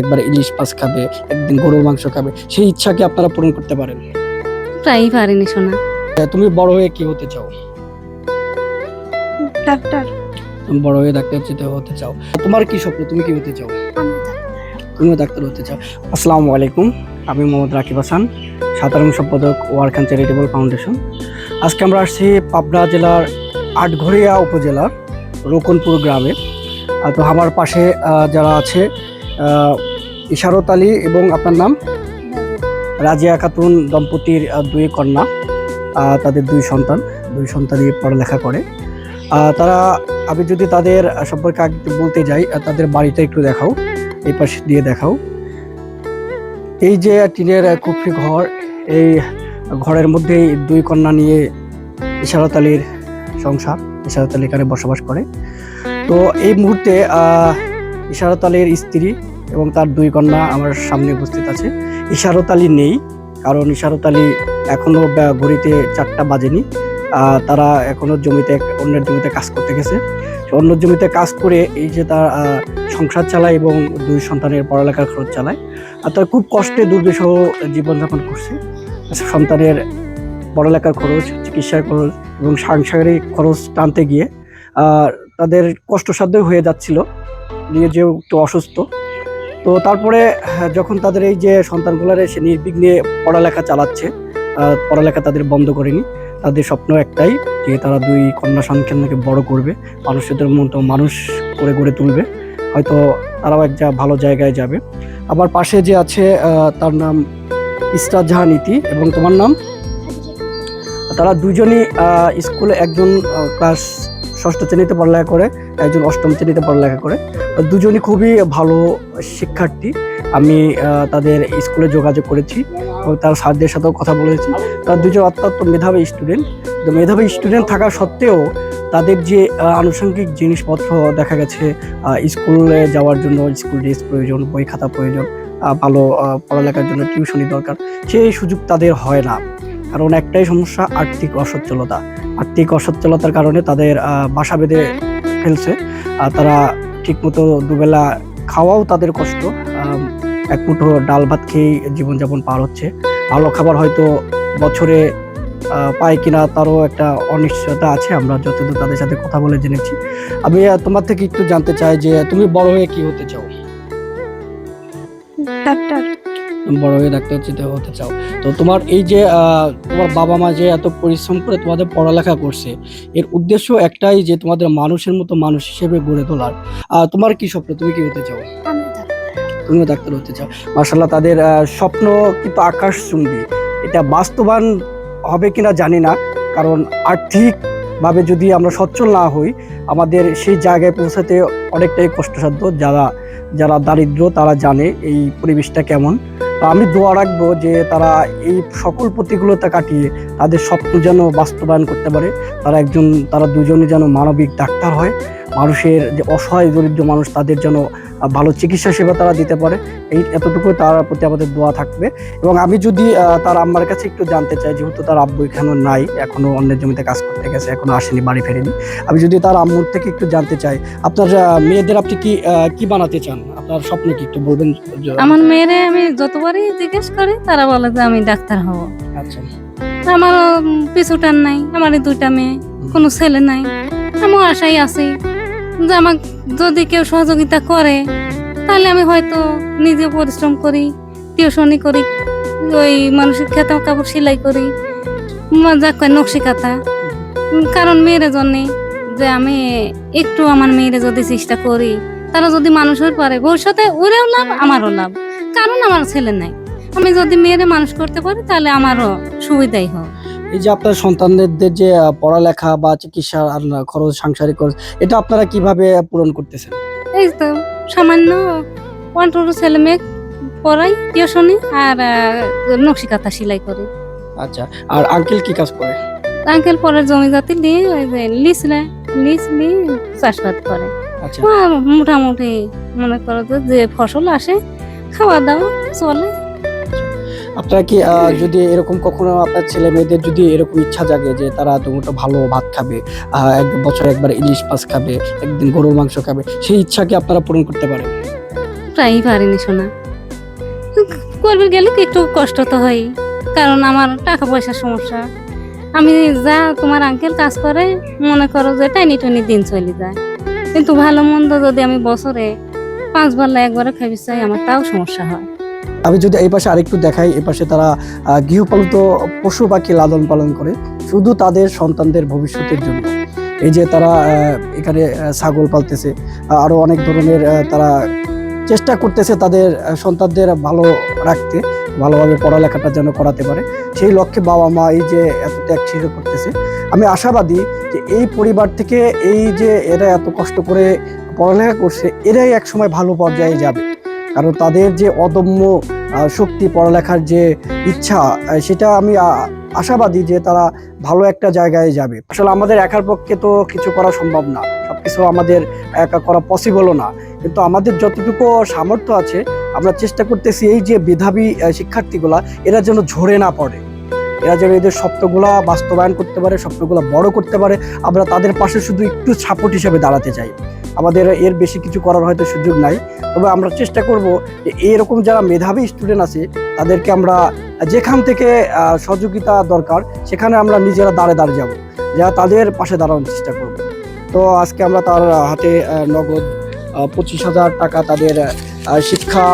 একবার ইলিশ মাছ খাবে, একদিন গরুর মাংস খাবে, সেই ইচ্ছা কি আপনারা পূরণ করতে পারেন? প্রায়ই পারিনি শোনা। তুমি বড় হয়ে কি হতে চাও? ডাক্তার। তুমি বড় হয়ে ডাক্তার হতে চাও। তোমার কি স্বপ্ন, তুমি কি হতে চাও? তুমিও ডাক্তার হতে চাও। আসসালামু আলাইকুম, আমি মোহাম্মদ রাকিব হাসান, সাধারণ সম্পাদক ওয়ারখান চ্যারিটেবল ফাউন্ডেশন। আজকে আমরা আসছি পাবনা জেলার আটঘরিয়া উপজেলার রোকনপুর গ্রামে। তো আমার পাশে যারা আছে, ইশারত আলী এবং আপনার নাম রাজিয়া খাতুন দম্পতির দুই কন্যা, তাদের দুই সন্তানই পড়ালেখা করে। তারা, আমি যদি তাদের সম্পর্কে আগে একটু বলতে যাই, তাদের বাড়িটা একটু দেখাও, এই পাশে দিয়ে দেখাও। এই যে টিনের খুপড়ি ঘর, এই ঘরের মধ্যেই দুই কন্যা নিয়ে ইশারত আলীর সংসার। ইশারত আলী এখানে বসবাস করে। তো এই মুহূর্তে ইশারত আলীর স্ত্রী এবং তার দুই কন্যা আমার সামনে উপস্থিত আছে। ইশারত আলী নেই, কারণ ইশারত আলী এখনো ঘড়িতে 4টা বাজেনি। তারা এখনো অন্যের জমিতে কাজ করতে গেছে। অন্য জমিতে কাজ করে এই যে তার সংসার চালায় এবং দুই সন্তানের পড়ালেখার খরচ চালায়। আর তারা খুব কষ্টে দুর্বিষহ জীবনযাপন করছে। সন্তানের পড়ালেখার খরচ, চিকিৎসার খরচ এবং সাংসারিক খরচ টানতে গিয়ে তাদের কষ্টসাধ্য হয়ে যাচ্ছিল, নিজেও একটু অসুস্থ। তো তারপরে যখন তাদের এই যে সন্তানগুলোর এসে নির্বিঘ্নে পড়ালেখা চালাচ্ছে, পড়ালেখা তাদের বন্ধ করেনি। তাদের স্বপ্ন একটাই যে তারা দুই কন্যা সন্তানকে বড় করবে, মানুষদের মতো মানুষ করে গড়ে তুলবে, হয়তো তারাও ভালো জায়গায় যাবে। আবার পাশে যে আছে, তার নাম ইসরাত জাহান ইতি এবং তোমার নাম। তারা দুজনই স্কুলে, একজন ক্লাস 6ষ্ঠ শ্রেণীতে পড়ালেখা করে, একজন 8ম শ্রেণীতে পড়ালেখা করে। দুজনই খুবই ভালো শিক্ষার্থী। আমি তাদের স্কুলে যোগাযোগ করেছি এবং তার স্যারদের সাথেও কথা বলেছি। তারা দুজন অত্যন্ত মেধাবী স্টুডেন্ট। মেধাবী স্টুডেন্ট থাকা সত্ত্বেও তাদের যে আনুষঙ্গিক জিনিসপত্র, দেখা গেছে স্কুলে যাওয়ার জন্য স্কুল ড্রেস প্রয়োজন, বই খাতা প্রয়োজন, ভালো পড়ালেখার জন্য টিউশনি দরকার, সেই সুযোগ তাদের হয় না। কারণ একটাই সমস্যা, আর্থিক অসচ্ছলতা। আর্থিক অসচ্ছলতার কারণে তাদের বাসা বেঁধে ফেলছে। তারা ঠিকমতো দুবেলা খাওয়াও তাদের কষ্ট, এক মুঠো ডাল ভাত খেয়েই জীবনযাপন পার হচ্ছে। ভালো খাবার হয়তো বছরে পায় কিনা তারও একটা অনিশ্চয়তা আছে। আমরা যতদূর তাদের সাথে কথা বলে জেনেছি। আমি তোমার থেকে একটু জানতে চাই যে তুমি বড় হয়ে কি হতে চাও? ডাক্তার। বড় হয়ে ডাক্তার হতে চাও। তো তোমার এই যে তোমার বাবা মা যে এত পরিশ্রম করে তোমাদের পড়ালেখা করছে, এর উদ্দেশ্য একটাই যে তোমাদের মানুষের মতো মানুষ হিসেবে গড়ে তোলার। তোমার কি স্বপ্ন, তুমি কি হতে চাও? তুমিও ডাক্তার হতে চাও। মাশাআল্লাহ, তাদের স্বপ্ন কিন্তু আকাশচুম্বী। এটা বাস্তবায়ন হবে কিনা জানি না, কারণ আর্থিকভাবে যদি আমরা সচ্ছল না হই, আমাদের সেই জায়গায় পৌঁছাতে অনেকটাই কষ্টসাধ্য। যারা দারিদ্র তারা জানে এই পরিবেশটা কেমন। আমি দোয়া রাখবো যে তারা এই সকল প্রতিকূলতা কাটিয়ে তাদের স্বপ্ন যেন বাস্তবায়ন করতে পারে। তারা দুজনে যেন মানবিক ডাক্তার হয়, মানুষের যে অসহায় দরিদ্র মানুষ তাদের যেন ভালো চিকিৎসা সেবা তারা দিতে পারে। এতটুকু তার প্রতি আমাদের দোয়া থাকবে। এবং আমি যদি তার আম্মার কাছে একটু জানতে চাই, যেহেতু তার আব্বু এখনো নাই, এখনো অন্যের জমিতে কাজ করতে গেছে, এখনো আসেনি, বাড়ি ফেরেনি। আমি যদি তার আম্মুর থেকে একটু জানতে চাই, আপনার মেয়েদের আপনি কি বানাতে চান? আপনার স্বপ্ন কি একটু বলবেন? আমার মেয়েরে আমি যতবারই জিজ্ঞেস করি তারা বলে যে আমি ডাক্তার হব। আচ্ছা। আমার পিছুটান নাই, আমারই 2টা মেয়ে, কোনো ছেলে নাই। আমার আশাই আছি যে আমাকে যদি কেউ সহযোগিতা করে তাহলে আমি হয়তো নিজে পরিশ্রম করি, টিউশনি করি, ওই মানুষের খেতে কাপড় সেলাই করি, নকশি কাঁথা। কারণ মেয়ের জন্য যে আমি একটু আমার মেয়েরে যদি চেষ্টা করি, তারা যদি মানুষ হয়ে পারে, ভবিষ্যতে ওরেও লাভ, আমারও লাভ। কারণ আমার ছেলে নাই, আমি যদি মেয়েরে মানুষ করতে পারি তাহলে আমারও সুবিধাই হয়। এই যে আপনার সন্তানদের যে পড়ালেখা বা চিকিৎসা আর খরচ, সাংসারিক খরচ, এটা আপনারা কিভাবে পূরণ করতেছেন? এই তো সামান্য 1-2 ছেলে মেয়ে পড়াই, টিউশনি আর নকশি কাঁথা সেলাই করি। আচ্ছা। আর আঙ্কেল কি কাজ করে? আঙ্কেল পরের জমি জাতি নিয়ে ওই যে লিজ নিয়ে চাষবাদ করে। আচ্ছা। মোটামুটি মনে করো যে ফসল আসে, খাওয়া দাওয়া চলে। আপনারা কি যদি এরকম কখনো আপনার ছেলে মেয়েদের যদি এরকম ইচ্ছা জাগে যে তারা দুমুঠো ভালো ভাত খাবে, বছরে একবার ইলিশ মাছ খাবে, একদিন গরুর মাংস খাবে, সেই ইচ্ছা কি আপনারা পূরণ করতে পারেন? প্রায়ই পারিনি শোনা, করবে গেলে কি একটু কষ্ট তো হয়, কারণ আমার টাকা পয়সার সমস্যা। আমি যা তোমার আঙ্কেল কাজ করে মনে করো যে টাইনি টাইনি দিন চলে যায়, কিন্তু ভালো মন্দ যদি আমি বছরে 5 বার 1 বার খাবি চাই, আমার তাও সমস্যা হয়। আমি যদি এই পাশে আরেকটু দেখাই, এই পাশে তারা গৃহপালিত পশু পাখি লালন পালন করে শুধু তাদের সন্তানদের ভবিষ্যতের জন্য। এই যে তারা এখানে ছাগল পালতেছে, আরো অনেক ধরনের তারা চেষ্টা করতেছে তাদের সন্তানদের ভালো রাখতে, ভালোভাবে পড়ালেখাটা যেন করাতে পারে, সেই লক্ষ্যে বাবা মা এই যে এত ত্যাগ স্বীকার করতেছে। আমি আশাবাদী যে এই পরিবার থেকে এই যে এরা এত কষ্ট করে পড়ালেখা করছে, এরাই একসময় ভালো পর্যায়ে যাবে, কারণ তাদের যে অদম্য শক্তি, পড়ালেখার যে ইচ্ছা, সেটা আমি আশাবাদী যে তারা ভালো একটা জায়গায় যাবে। আসলে আমাদের একার পক্ষে তো কিছু করা সম্ভব না, সবকিছু আমাদের একা করা পসিবলও না, কিন্তু আমাদের যতটুকু সামর্থ্য আছে আমরা চেষ্টা করতেছি এই যে মেধাবী শিক্ষার্থীগুলা এরা যেন ঝরে না পড়ে, এরা যেন এদের স্বপ্নগুলা বাস্তবায়ন করতে পারে, স্বপ্নগুলা বড় করতে পারে। আমরা তাদের পাশে শুধু একটু সাপোর্ট হিসেবে দাঁড়াতে চাই, আমাদের এর বেশি কিছু করার হয়তো সুযোগ নাই, তবে আমরা চেষ্টা করব যে এরকম যারা মেধাবী স্টুডেন্ট আছে তাদেরকে আমরা যেখান থেকে সহযোগিতা দরকার সেখানে আমরা নিজেরা দাঁড়ে যাব, যা তাদের পাশে দাঁড়ানোর চেষ্টা করব। তো আজকে আমরা তার হাতে নগদ 25,000 টাকা তাদের শিক্ষা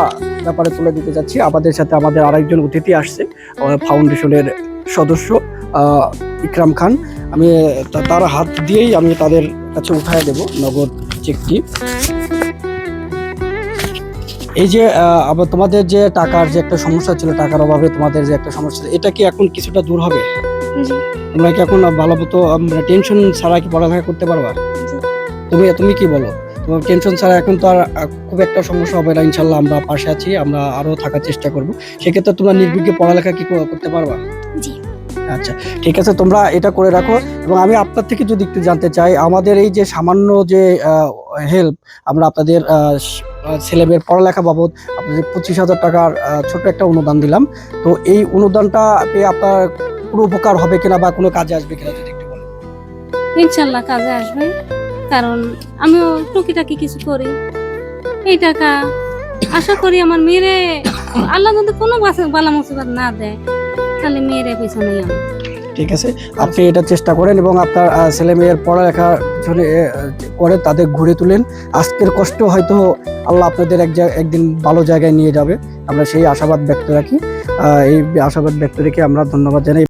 ব্যাপারে তুলে দিতে যাচ্ছি। আমাদের সাথে আমাদের আরেকজন অতিথি আসছে, ফাউন্ডেশনের সদস্য ইকরাম খান। আমি তার হাত দিয়েই আমি তাদের কাছে উঠায় দেব নগদ চেকটি। এই যে আবার তোমাদের যে টাকার যে একটা সমস্যা ছিল, টাকার অভাবে তোমাদের যে একটা সমস্যা, এটা কি এখন কিছুটা দূর হবে? তোমরা কি এখন ভালো মতো টেনশন ছাড়া কি পড়ালেখা করতে পারবা? তুমি কি বলো? তোমার টেনশন ছাড়া এখন তো আর খুব একটা সমস্যা হবে না, ইনশাল্লাহ আমরা পাশে আছি, আমরা আরো থাকার চেষ্টা করব। সেক্ষেত্রে তোমরা নির্বিঘ্নে পড়ালেখা কি করতে পারবা? জি। আচ্ছা, ঠিক আছে, তোমরা এটা করে রাখো। এবং আমি আপনার থেকে যদি একটু জানতে চাই, আমাদের এই যে সামান্য যে হেল্প, আমরা আপনাদের ছেলেমেয়ের পড়ালেখা বাবদ আপনাদের 25,000 টাকার ছোট একটা অনুদান দিলাম, তো এই অনুদানটা পেয়ে আপনার কোনো উপকার হবে কিনা বা কোনো কাজে আসবে কিনা যদি একটু বলেন। ইনশাল্লাহ কাজে আসবে, কারণ আমিও টুকিটাকি কিছু করি, এই টাকা আশা করি আমার মেয়েরে আল্লাহ যদি কোনো বালা মুসিবত না দেয় তাহলে মেয়েরে পিছনে আমি। ঠিক আছে, আপনি এটা চেষ্টা করেন এবং আপনার ছেলে মেয়ের পড়ালেখার পিছনে করে তাদের ঘুরে তুলেন। আজকের কষ্ট হয়তো আল্লাহ আপনাদের একদিন ভালো জায়গায় নিয়ে যাবে, আমরা সেই আশাবাদ ব্যক্ত রাখি। এই আশাবাদ ব্যক্ত রেখে আমরা ধন্যবাদ জানাই।